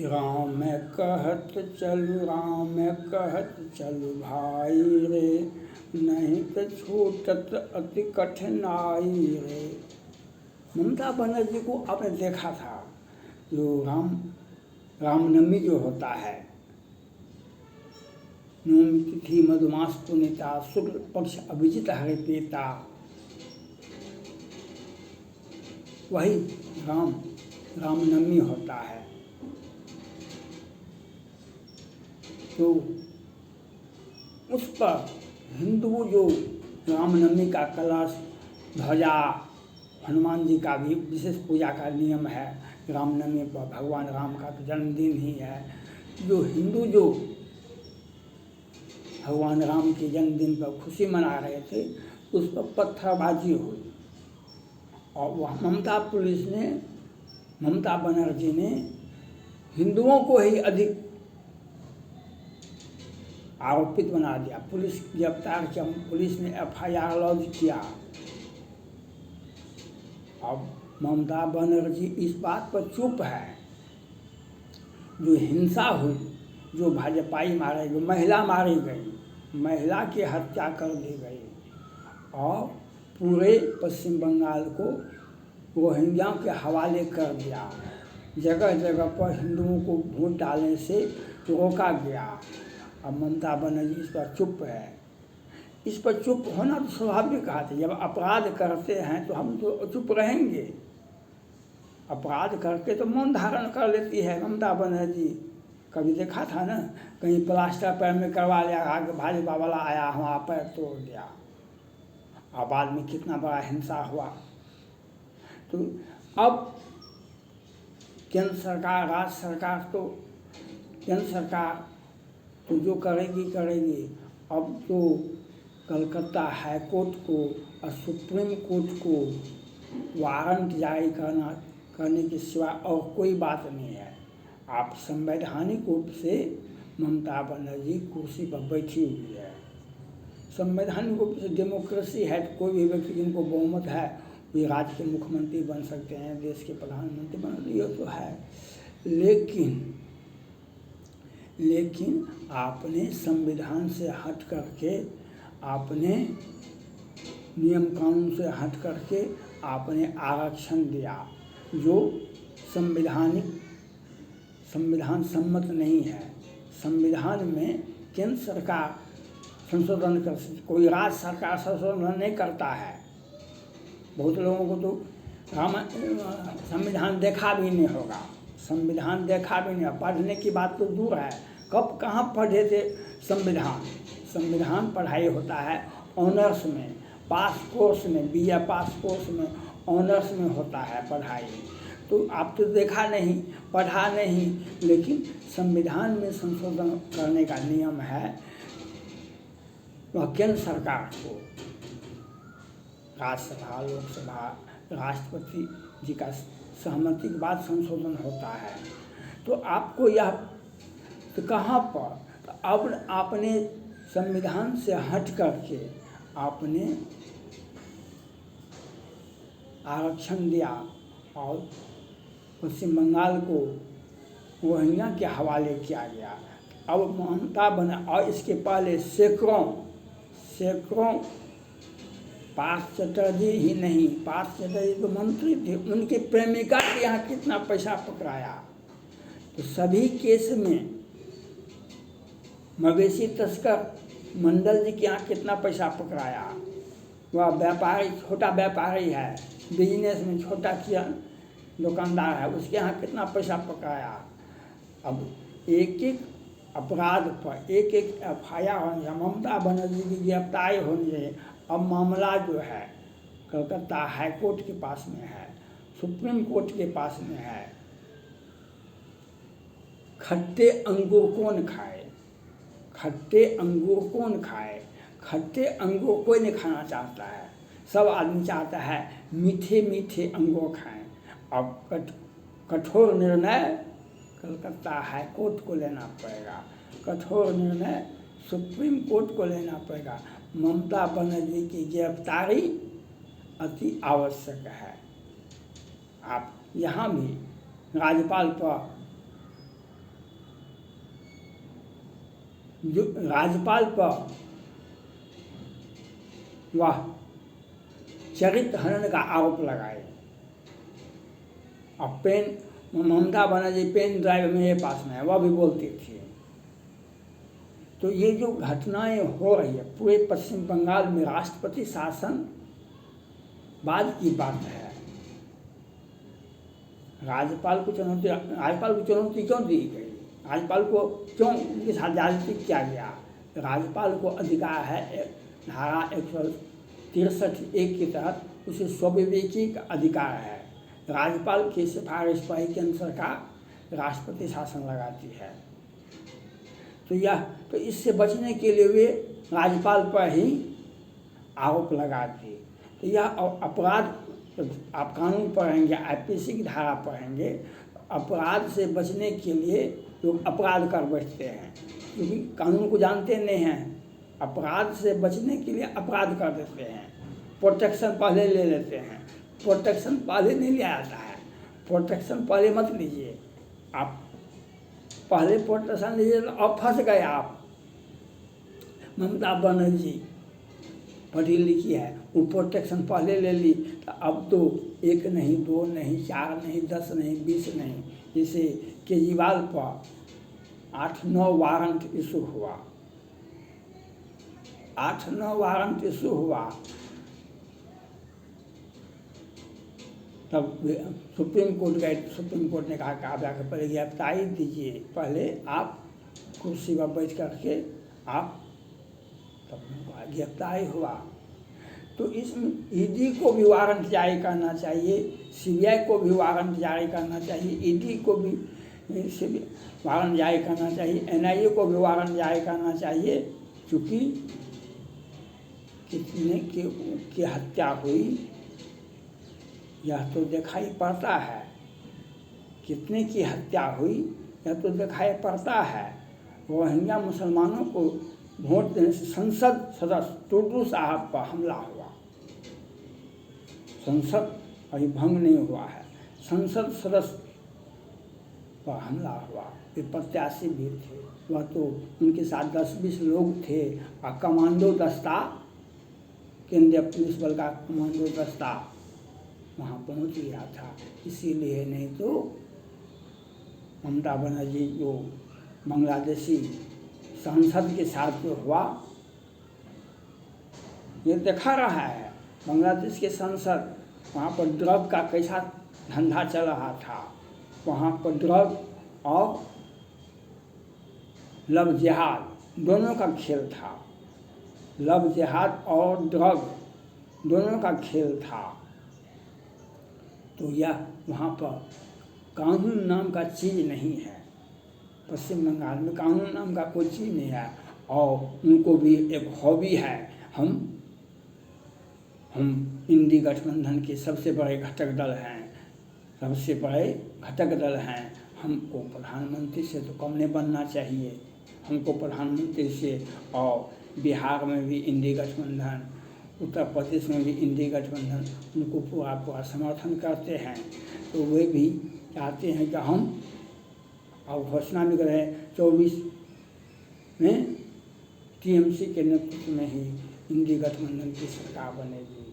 राम मैं कहत चलू, राम मैं कहत चलू भाई रे, नहीं तो छूटत अति कठिनाई रे। ममता बनर्जी को आपने देखा था, जो रामनवमी जो होता है, नवमी तिथि मधुमास पुनीता, शुक्ल पक्ष अभिजित हरिप्रीता, वही रामनवमी होता है। तो उस पर हिंदू जो रामनवमी का कलश, ध्वजा, हनुमान जी का भी विशेष पूजा का नियम है। रामनवमी पर भगवान राम का तो जन्मदिन ही है। जो हिंदू जो भगवान राम के जन्मदिन पर खुशी मना रहे थे, उस पर पत्थरबाजी हुई और वह ममता बनर्जी ने हिंदुओं को ही अधिक आरोपित बना दिया। पुलिस गिरफ्तार किया, पुलिस ने FIR लॉन्च किया। अब ममता बनर्जी इस बात पर चुप है। जो हिंसा हुई, जो भाजपाई मारे गए, महिला मारी गई, महिला की हत्या कर दी गई और पूरे पश्चिम बंगाल को रोहिंग्याओं के हवाले कर दिया। जगह जगह पर हिंदुओं को वोट डालने से रोका गया। अब ममता बनर्जी इस पर चुप है। इस पर चुप होना तो स्वाभाविक है। जब अपराध करते हैं तो हम तो चुप रहेंगे। अपराध करके तो मौन धारण कर लेती है ममता बनर्जी। कभी देखा था ना, कहीं प्लास्टर पैर में करवा लिया, आगे भाजपा वाला आया, वहाँ पैर तोड़ दिया और बाद में कितना बड़ा हिंसा हुआ। तो अब केंद्र सरकार, राज्य सरकार तो, केंद्र सरकार तो जो करेगी। अब तो कलकत्ता हाई कोर्ट को और सुप्रीम कोर्ट को वारंट जारी करने के सिवा और कोई बात नहीं है। आप संवैधानिक रूप से ममता बनर्जी कुर्सी पर बैठी हुई है। संवैधानिक रूप से डेमोक्रेसी है, तो कोई भी व्यक्ति जिनको बहुमत है वे राज्य के मुख्यमंत्री बन सकते हैं, देश के प्रधानमंत्री बन सकते हैं, ये तो है। लेकिन आपने संविधान से हट करके, आपने नियम कानून से हट करके आपने आरक्षण दिया, जो संविधान सम्मत नहीं है। संविधान में केंद्र सरकार संशोधन कर सकती, कोई राज्य सरकार संशोधन नहीं करता है। बहुत लोगों को तो संविधान देखा भी नहीं होगा, संविधान देखा भी नहीं, पढ़ने की बात तो दूर है। कब कहाँ पढ़े थे संविधान पढ़ाई होता है ऑनर्स में, पास कोर्स में, BA पास कोर्स में, ऑनर्स में होता है पढ़ाई। तो आप तो देखा नहीं, पढ़ा नहीं, लेकिन संविधान में संशोधन करने का नियम है। वह केंद्र सरकार को, राज्यसभा, लोकसभा, राष्ट्रपति जी का सहमति के बाद संशोधन होता है। तो आपको यह तो कहाँ पर, तो अब आपने संविधान से हट करके आपने आरक्षण दिया और पश्चिम बंगाल को रोहिंग्या के हवाले किया गया। अब ममता और इसके पहले सैकड़ों पार्थ चटर्जी ही नहीं, पार्थ चटर्जी तो मंत्री थे, उनके प्रेमिका के यहाँ कितना पैसा पकड़ाया। तो सभी केस में मवेशी तस्कर मंडल जी के यहाँ कितना पैसा पकड़ाया। वह व्यापारी, छोटा व्यापारी है, बिजनेस में छोटा किया दुकानदार है, उसके यहाँ कितना पैसा पकड़ाया। अब एक एक अपराध पर एक FIR होनी है। ममता बनर्जी की गिरफ्तारी होनी चाहिए। अब मामला जो है कलकत्ता हाई कोर्ट के पास में है, सुप्रीम कोर्ट के पास में है। खट्टे अंगूर कौन खाए, खट्टे अंगूर कौन खाए? खट्टे अंगूर कोई नहीं खाना चाहता है, सब आदमी चाहता है मीठे मीठे अंगूर खाएं। अब कठोर निर्णय कलकत्ता हाई कोर्ट को लेना पड़ेगा, कठोर निर्णय सुप्रीम कोर्ट को लेना पड़ेगा। ममता बनर्जी की गिरफ्तारी अति आवश्यक है। आप यहाँ भी राज्यपाल पर जो राज्यपाल पर वह चरित्र हनन का आरोप लगाए। अब pen Mamata Banerjee pen drive मेरे पास में है, वह भी बोलती थी। तो ये जो घटनाएं हो रही है पूरे पश्चिम बंगाल में, राष्ट्रपति शासन बाद की बात है। राज्यपाल को चुनौती क्यों दी गई? राज्यपाल को क्यों उनके साथ ज्यादती किया गया? राज्यपाल को अधिकार है धारा 163(1) के तहत उसे स्वविवेकी का अधिकार है। राज्यपाल की सिफारिश पर ही केंद्र सरकार राष्ट्रपति शासन लगाती है। तो इससे बचने के लिए वे राज्यपाल पर ही आरोप लगाते। तो यह अपराध, आप कानून पढ़ेंगे, आईपीसी की धारा पढ़ेंगे, अपराध से बचने के लिए लोग अपराध कर बैठते हैं क्योंकि कानून को जानते नहीं हैं। अपराध से बचने के लिए अपराध कर देते हैं, प्रोटेक्शन पहले ले लेते हैं। प्रोटेक्शन पहले नहीं लिया जाता है, प्रोटेक्शन पहले मत लीजिए। आप पहले प्रोटेक्शन लीजिए तो अब फंस गए आप। ममता बनर्जी पढ़ी लिखी है, वो प्रोटेक्शन पहले ले ली तो अब तो 1 नहीं, 2 नहीं, 4 नहीं, 10 नहीं, 20 नहीं, जैसे केजरीवाल पर 8-9 वारंट इशू हुआ। 8-9 वारंट इशू हुआ तब सुप्रीम कोर्ट गए। सुप्रीम कोर्ट ने कहा कि आप जाकर पहले गिरफ्तारी दीजिए, पहले आप कुर्सी पर बैठ करके आप तब गिरफ्तारी हुआ। तो इसमें ईडी को भी वारंट जारी करना चाहिए, सीबीआई को भी वारंट जारी करना चाहिए, ईडी को भी वारंट जारी करना चाहिए, एनआईए को भी वारंट जारी करना चाहिए, क्योंकि कितने की हत्या हुई यह तो दिखाई पड़ता है। कितने की हत्या हुई यह तो दिखाई पड़ता है। रोहिंग्या मुसलमानों को वोट देने से संसद सदस्य टुडू साहब पर हमला हुआ। संसद अभी भंग नहीं हुआ है, संसद सदस्य पर हमला हुआ। वे प्रत्याशी भी थे, वह तो उनके साथ 10-20 लोग थे और कमांडो दस्ता, केंद्रीय पुलिस बल का कमांडो दस्ता वहाँ पहुँच गया था। इसीलिए नहीं तो ममता बनर्जी जो बांग्लादेशी सांसद के साथ जो हुआ ये दिखा रहा है। बांग्लादेश के सांसद, वहाँ पर ड्रग का कैसा धंधा चल रहा था, वहाँ पर ड्रग और लव जिहाद दोनों का खेल था। लव जिहाद और ड्रग दोनों का खेल था। तो यह वहाँ पर कानून नाम का चीज़ नहीं है। पश्चिम बंगाल में कानून नाम का कोई चीज़ नहीं है और उनको भी एक हॉबी है। हम इंडी गठबंधन के सबसे बड़े घटक दल हैं, सबसे बड़े घटक दल हैं। हमको प्रधानमंत्री से तो कम नहीं बनना चाहिए, हमको प्रधानमंत्री से, और बिहार में भी इंडी गठबंधन, उत्तर प्रदेश में भी इंडी गठबंधन उनको पूरा समर्थन करते हैं। तो वे भी चाहते हैं कि हम अब घोषणा भी करें 24 में टीएमसी के नेतृत्व में ही इंडी गठबंधन की सरकार बनेगी।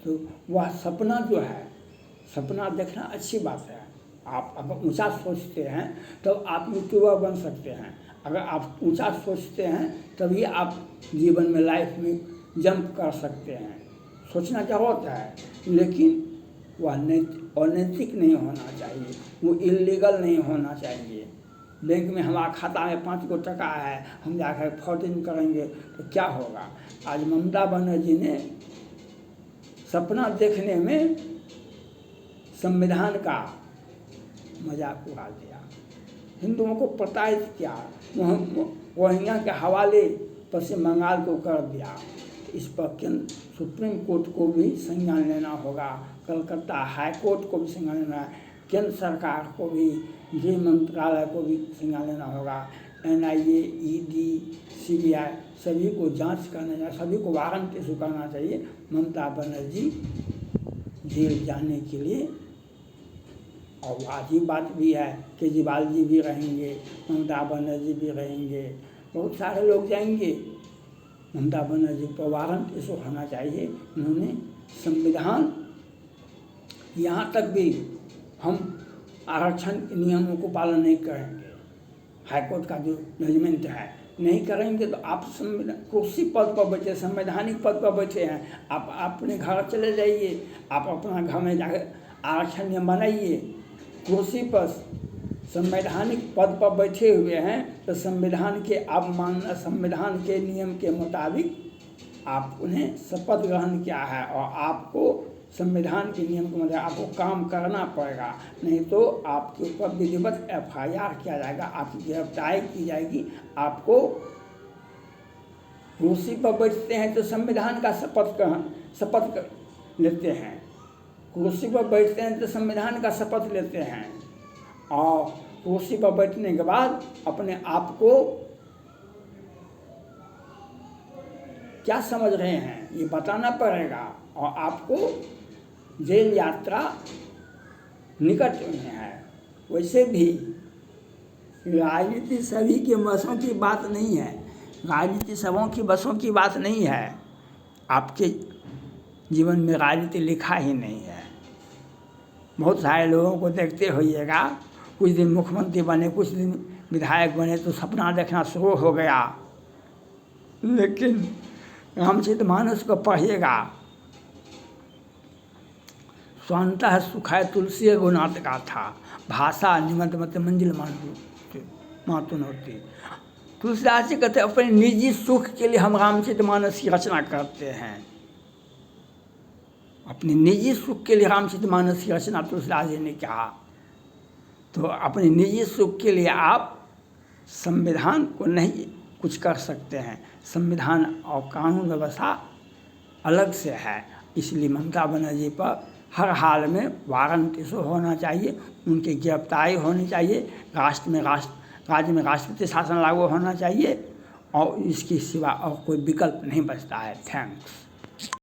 तो वह सपना जो है, सपना देखना अच्छी बात है। आप अगर ऊंचा सोचते हैं तो आप यूट्यूबर बन सकते हैं। अगर आप ऊंचा सोचते हैं तभी आप जीवन में, लाइफ में जंप कर सकते हैं। सोचना क्या होता है, लेकिन वह अनैतिक नहीं होना चाहिए, वो इल्लीगल नहीं होना चाहिए। बैंक में हमारा खाता में 5 गो टका है, हम जाकर फ्रॉडिंग करेंगे तो क्या होगा। आज ममता बनर्जी ने सपना देखने में संविधान का मजाक उड़ा दिया, हिंदुओं को प्रताड़ित किया, रोहिंग्या के हवाले पश्चिम बंगाल को कर दिया। इस पर केंद्र सुप्रीम कोर्ट को भी संज्ञान लेना होगा, कलकत्ता हाई कोर्ट को भी संज्ञान लेना है, केंद्र सरकार को भी, गृह मंत्रालय को भी संज्ञान लेना होगा, एनआईए, ईडी, सीबीआई सभी को जांच करना चाहिए, सभी को वारंट इशू करना चाहिए ममता बनर्जी जेल जाने के लिए। और अजीब बात भी है, केजरीवाल जी भी रहेंगे, ममता बनर्जी भी रहेंगे, बहुत सारे लोग जाएंगे। ममता बनर्जी पर वारंट इशू होना चाहिए। उन्होंने संविधान, यहाँ तक भी हम आरक्षण के नियमों को पालन नहीं करेंगे, हाईकोर्ट का जो जजमेंट है नहीं करेंगे तो आप कुर्सी पद पर बैठे, संवैधानिक पद पर बैठे हैं, आप अपने घर चले जाइए, आप अपना घर में जाकर आरक्षण नियम बनाइए। कुर्सी पर संवैधानिक पद पर बैठे हुए हैं तो संविधान के आप मानना, संविधान के नियम के मुताबिक आप उन्हें शपथ ग्रहण किया है और आपको संविधान के नियम के मुताबिक आपको काम करना पड़ेगा, नहीं तो आपके ऊपर विधिवत FIR किया जाएगा, आपकी गिरफ्तारी की जाएगी। आपको कुर्सी पर बैठते हैं तो संविधान का शपथ लेते हैं, कुर्सी पर बैठते हैं तो संविधान का शपथ लेते हैं और कुर्सी पर बैठने के बाद अपने आप को क्या समझ रहे हैं ये बताना पड़ेगा और आपको जेल यात्रा निकट में है। वैसे भी राजनीति सभी के बसों की बात नहीं है, राजनीति सबों की बसों की बात नहीं है। आपके जीवन में राजनीति लिखा ही नहीं है। बहुत सारे लोगों को देखते होइएगा, कुछ दिन मुख्यमंत्री बने, कुछ दिन विधायक बने तो सपना देखना शुरू हो गया, लेकिन रामचरितमानस को पढ़िएगा, स्वांतः सुखाय तुलसी रघुनाथ का था, भाषा निमंत मत मंजिल मातुन होती। तुलसीदास जी कहते अपने निजी सुख के लिए हम रामचरितमानस की रचना करते हैं, अपने निजी सुख के लिए रामचरितमानस की रचना तुलसीदास जी ने कहा। तो अपने निजी सुख के लिए आप संविधान को नहीं कुछ कर सकते हैं, संविधान और कानून व्यवस्था अलग से है। इसलिए ममता बनर्जी पर हर हाल में वारंट इशू होना चाहिए, उनकी गिरफ्तारी होनी चाहिए, राज्य में राष्ट्रपति शासन लागू होना चाहिए और इसके सिवा और कोई विकल्प नहीं बचता है। थैंक्स।